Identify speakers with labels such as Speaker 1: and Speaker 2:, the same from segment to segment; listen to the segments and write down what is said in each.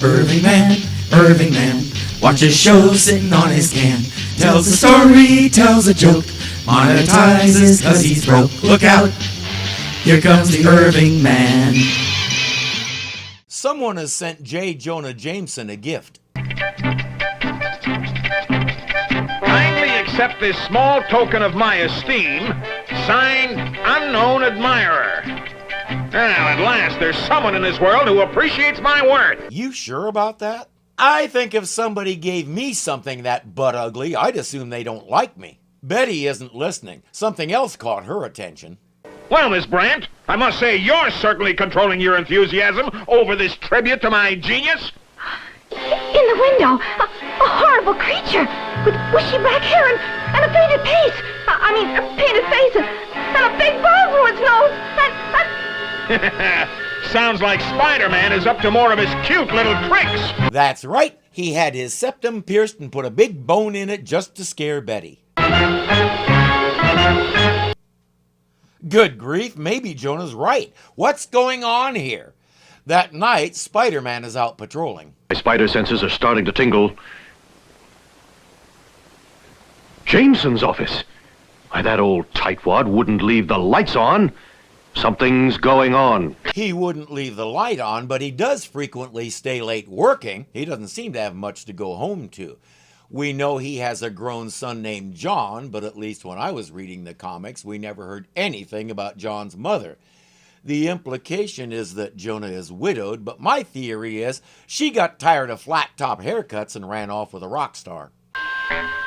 Speaker 1: Irvingman, watches shows sitting on his can. Tells a story, tells a joke, monetizes cause he's broke. Look out, here comes the Irvingman.
Speaker 2: Someone has sent J. Jonah Jameson a gift.
Speaker 3: Kindly accept this small token of my esteem, signed Unknown Admirer. Now, at last, there's someone in this world who appreciates my work.
Speaker 2: You sure about that? I think if somebody gave me something that butt ugly, I'd assume they don't like me. Betty isn't listening. Something else caught her attention.
Speaker 3: Well, Miss Brandt, I must say you're certainly controlling your enthusiasm over this tribute to my genius.
Speaker 4: In the window, a horrible creature with bushy black hair and a painted face. I mean, a painted face and a big bulb through its nose.
Speaker 3: Sounds like Spiderman is up to more of his cute little tricks.
Speaker 2: That's right. He had his septum pierced and put a big bone in it just to scare Betty. Good grief, maybe Jonah's right. What's going on here? That night, Spiderman is out patrolling.
Speaker 5: My spider senses are starting to tingle. Jameson's office. Why, that old tightwad wouldn't leave the lights on. Something's going on.
Speaker 2: He wouldn't leave the light on, but he does frequently stay late working. He doesn't seem to have much to go home to. We know he has a grown son named John, but at least when I was reading the comics, we never heard anything about John's mother. The implication is that Jonah is widowed, but my theory is she got tired of flat-top haircuts and ran off with a rock star.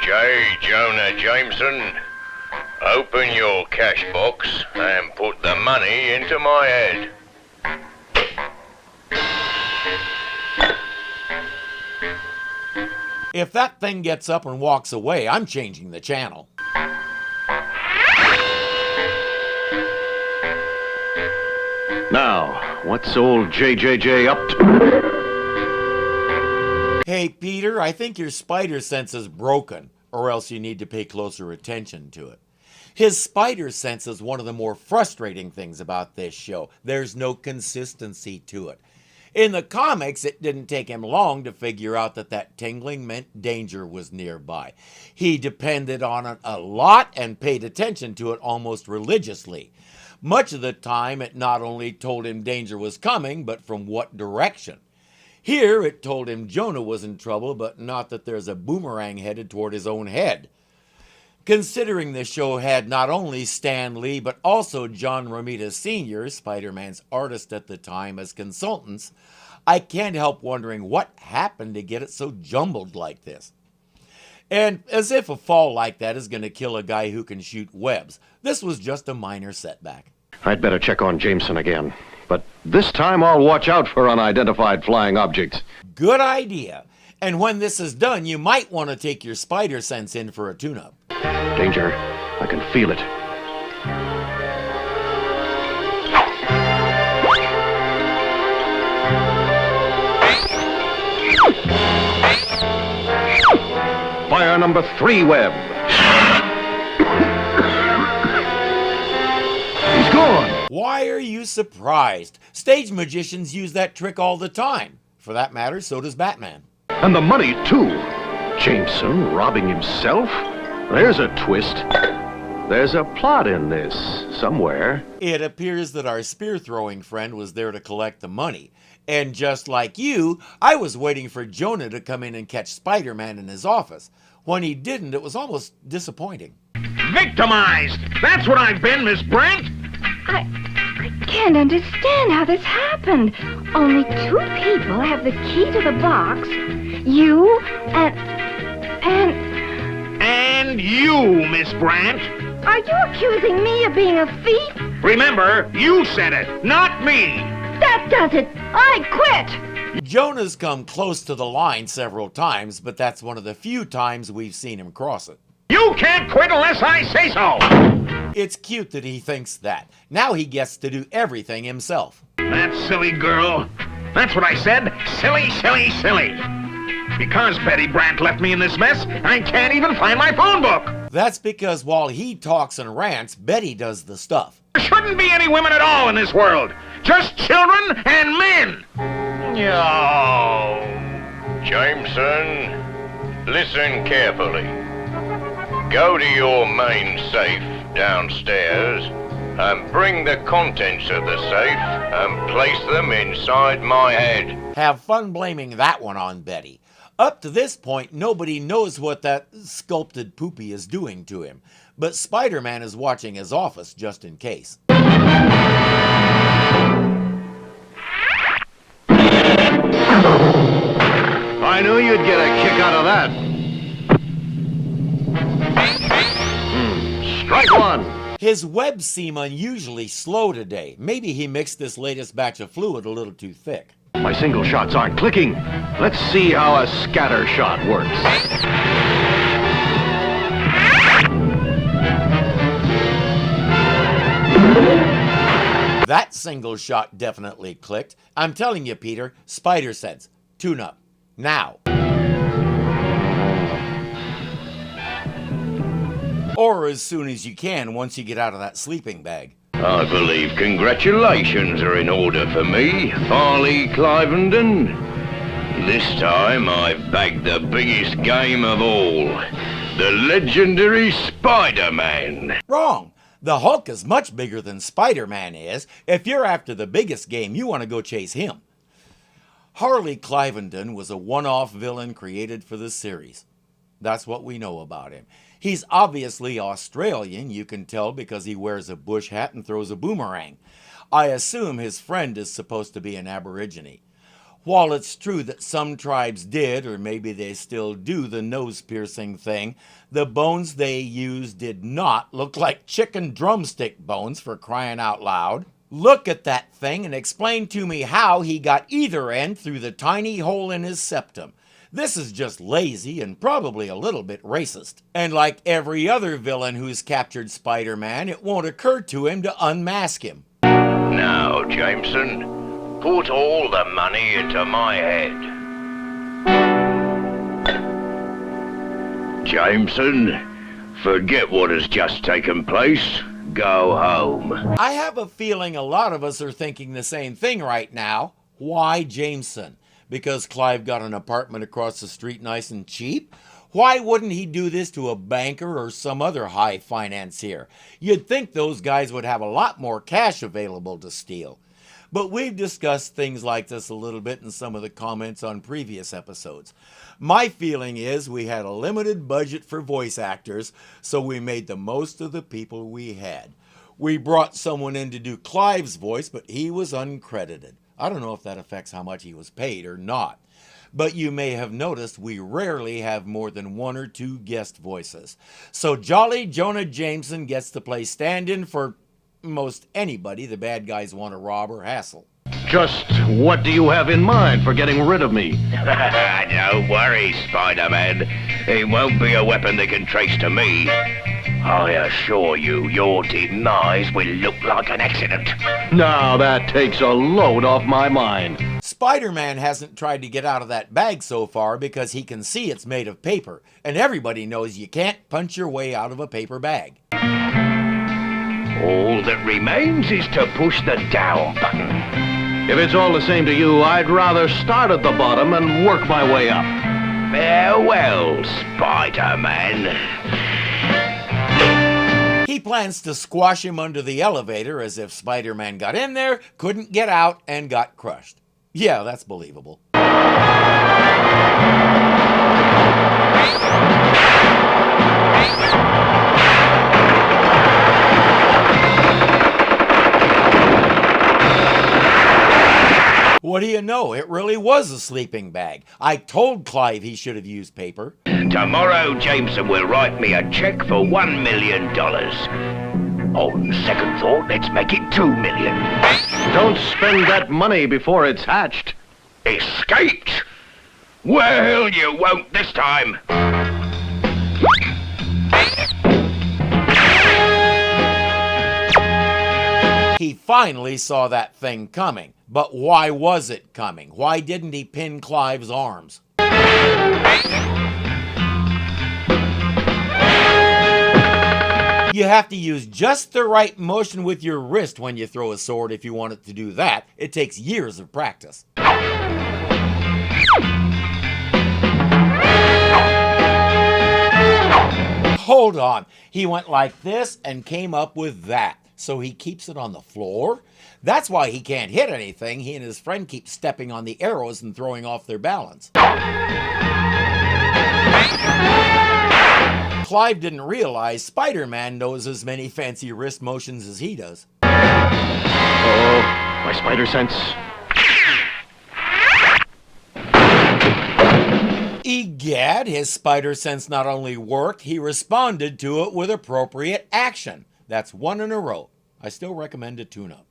Speaker 6: J. Jonah Jameson, open your cash box and put the money into my head.
Speaker 2: If that thing gets up and walks away, I'm changing the channel.
Speaker 5: Now, what's old JJJ up to?
Speaker 2: Hey, Peter, I think your spider sense is broken, or else you need to pay closer attention to it. His spider sense is one of the more frustrating things about this show. There's no consistency to it. In the comics, it didn't take him long to figure out that tingling meant danger was nearby. He depended on it a lot and paid attention to it almost religiously. Much of the time, it not only told him danger was coming, but from what direction. Here, it told him Jonah was in trouble, but not that there's a boomerang headed toward his own head. Considering the show had not only Stan Lee, but also John Romita Sr., Spider-Man's artist at the time, as consultants, I can't help wondering what happened to get it so jumbled like this. And as if a fall like that is going to kill a guy who can shoot webs, this was just a minor setback.
Speaker 5: I'd better check on Jameson again. But this time I'll watch out for unidentified flying objects.
Speaker 2: Good idea. And when this is done, you might want to take your spider sense in for a tune-up.
Speaker 5: Danger. I can feel it. Fire number 3, Webb. He's gone.
Speaker 2: Why are you surprised? Stage magicians use that trick all the time. For that matter, so does Batman.
Speaker 5: And the money, too. Jameson robbing himself? There's a twist. There's a plot in this, somewhere.
Speaker 2: It appears that our spear-throwing friend was there to collect the money. And just like you, I was waiting for Jonah to come in and catch Spider-Man in his office. When he didn't, it was almost disappointing.
Speaker 3: Victimized! That's what I've been, Miss Brandt!
Speaker 4: I can't understand how this happened. Only 2 people have the key to the box. You
Speaker 3: And you, Miss Brandt.
Speaker 4: Are you accusing me of being a thief?
Speaker 3: Remember, you said it, not me.
Speaker 4: That does it. I quit.
Speaker 2: Jonah's come close to the line several times, but that's one of the few times we've seen him cross it.
Speaker 3: You can't quit unless I say so.
Speaker 2: It's cute that he thinks that. Now he gets to do everything himself.
Speaker 3: That silly girl. That's what I said. Silly, silly, silly. Because Betty Brandt left me in this mess, I can't even find my phone book.
Speaker 2: That's because while he talks and rants, Betty does the stuff.
Speaker 3: There shouldn't be any women at all in this world. Just children and men.
Speaker 6: No. Jameson, listen carefully. Go to your main safe downstairs and bring the contents of the safe and place them inside my head.
Speaker 2: Have fun blaming that one on Betty. Up to this point, nobody knows what that sculpted poopy is doing to him. But Spider-Man is watching his office just in case.
Speaker 5: I knew you'd get a kick out of that. Strike one.
Speaker 2: His webs seem unusually slow today. Maybe he mixed this latest batch of fluid a little too thick.
Speaker 5: My single shots aren't clicking. Let's see how a scatter shot works.
Speaker 2: That single shot definitely clicked. I'm telling you, Peter, spider sense. Tune up. Now. Or as soon as you can once you get out of that sleeping bag.
Speaker 6: I believe congratulations are in order for me, Farley Clivenden. This time I've bagged the biggest game of all, the legendary Spider-Man.
Speaker 2: Wrong. The Hulk is much bigger than Spider-Man is. If you're after the biggest game, you want to go chase him. Harley Clivenden was a one-off villain created for the series. That's what we know about him. He's obviously Australian, you can tell because he wears a bush hat and throws a boomerang. I assume his friend is supposed to be an Aborigine. While it's true that some tribes did, or maybe they still do, the nose-piercing thing, the bones they used did not look like chicken drumstick bones, for crying out loud. Look at that thing and explain to me how he got either end through the tiny hole in his septum. This is just lazy and probably a little bit racist. And like every other villain who's captured Spider-Man, it won't occur to him to unmask him.
Speaker 6: Now, Jameson, put all the money into my head. Jameson, forget what has just taken place. Go home.
Speaker 2: I have a feeling a lot of us are thinking the same thing right now. Why Jameson? Because Clive got an apartment across the street nice and cheap? Why wouldn't he do this to a banker or some other high financier? You'd think those guys would have a lot more cash available to steal. But we've discussed things like this a little bit in some of the comments on previous episodes. My feeling is we had a limited budget for voice actors, so we made the most of the people we had. We brought someone in to do Clive's voice, but he was uncredited. I don't know if that affects how much he was paid or not. But you may have noticed we rarely have more than one or two guest voices. So Jolly Jonah Jameson gets to play stand-in for most anybody the bad guys want to rob or hassle.
Speaker 5: Just what do you have in mind for getting rid of me?
Speaker 6: Don't worry, Spider-Man. It won't be a weapon they can trace to me. I assure you, your demise will look like an accident.
Speaker 5: Now that takes a load off my mind.
Speaker 2: Spider-Man hasn't tried to get out of that bag so far because he can see it's made of paper, and everybody knows you can't punch your way out of a paper bag.
Speaker 6: All that remains is to push the down button.
Speaker 5: If it's all the same to you, I'd rather start at the bottom and work my way up.
Speaker 6: Farewell, Spider-Man.
Speaker 2: He plans to squash him under the elevator as if Spider-Man got in there, couldn't get out, and got crushed. Yeah, that's believable. What do you know? It really was a sleeping bag. I told Clive he should have used paper.
Speaker 6: Tomorrow, Jameson will write me a check for $1 million. On second thought, let's make it $2 million.
Speaker 5: Don't spend that money before it's hatched.
Speaker 6: Escaped? Well, you won't this time.
Speaker 2: He finally saw that thing coming. But why was it coming? Why didn't he pin Clive's arms? You have to use just the right motion with your wrist when you throw a sword if you want it to do that. It takes years of practice. Hold on. He went like this and came up with that. So he keeps it on the floor? That's why he can't hit anything. He and his friend keep stepping on the arrows and throwing off their balance. Clive didn't realize Spiderman knows as many fancy wrist motions as he does.
Speaker 5: Oh, my spider sense.
Speaker 2: Egad, his spider sense not only worked, he responded to it with appropriate action. That's one in a row. I still recommend a tune-up.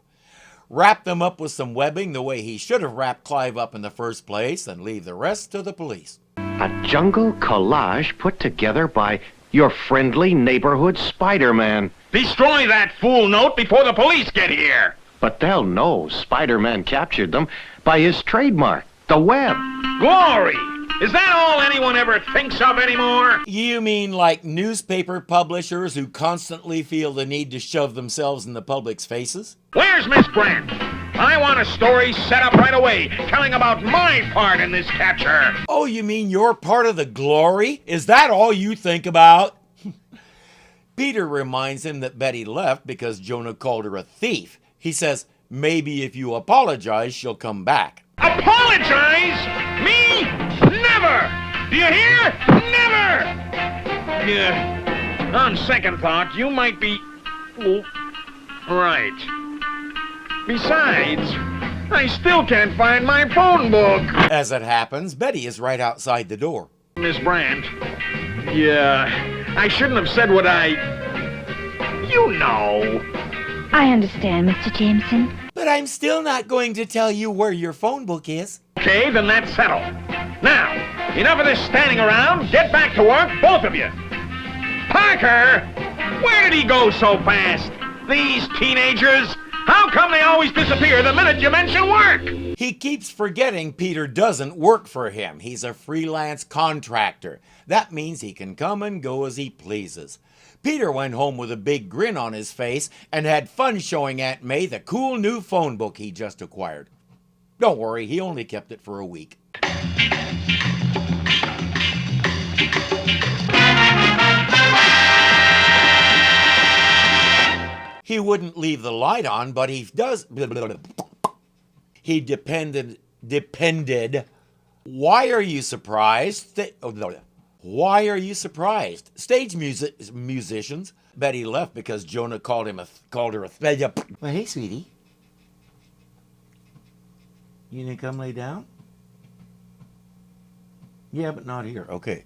Speaker 2: Wrap them up with some webbing the way he should have wrapped Clive up in the first place and leave the rest to the police.
Speaker 5: A jungle collage put together by your friendly neighborhood Spider-Man.
Speaker 3: Destroy that fool note before the police get here.
Speaker 5: But they'll know Spider-Man captured them by his trademark, the web.
Speaker 3: Glory! Is that all anyone ever thinks of anymore?
Speaker 2: You mean like newspaper publishers who constantly feel the need to shove themselves in the public's faces?
Speaker 3: Where's Miss Brand? I want a story set up right away, telling about my part in this capture.
Speaker 2: Oh, you mean you're part of the glory? Is that all you think about? Peter reminds him that Betty left because Jonah called her a thief. He says, maybe if you apologize, she'll come back.
Speaker 3: Apologize? Me? Never! Do you hear? Never! Yeah. On second thought, you might be... right. Besides, I still can't find my phone book.
Speaker 2: As it happens, Betty is right outside the door.
Speaker 3: Miss Brandt. Yeah, I shouldn't have said what I... You know.
Speaker 4: I understand, Mr. Jameson.
Speaker 2: But I'm still not going to tell you where your phone book is.
Speaker 3: Okay, then that's settled. Now, enough of this standing around. Get back to work, both of you. Parker! Where did he go so fast? These teenagers? How come they always disappear the minute you mention work?
Speaker 2: He keeps forgetting Peter doesn't work for him. He's a freelance contractor. That means he can come and go as he pleases. Peter went home with a big grin on his face and had fun showing Aunt May the cool new phone book he just acquired. Don't worry, he only kept it for a week. He wouldn't leave the light on, but he does... He depended... Why are you surprised? Why are you surprised? Stage musicians. Betty left because Jonah called her a... Well, hey, sweetie. You gonna come lay down? Yeah, but not here. Okay.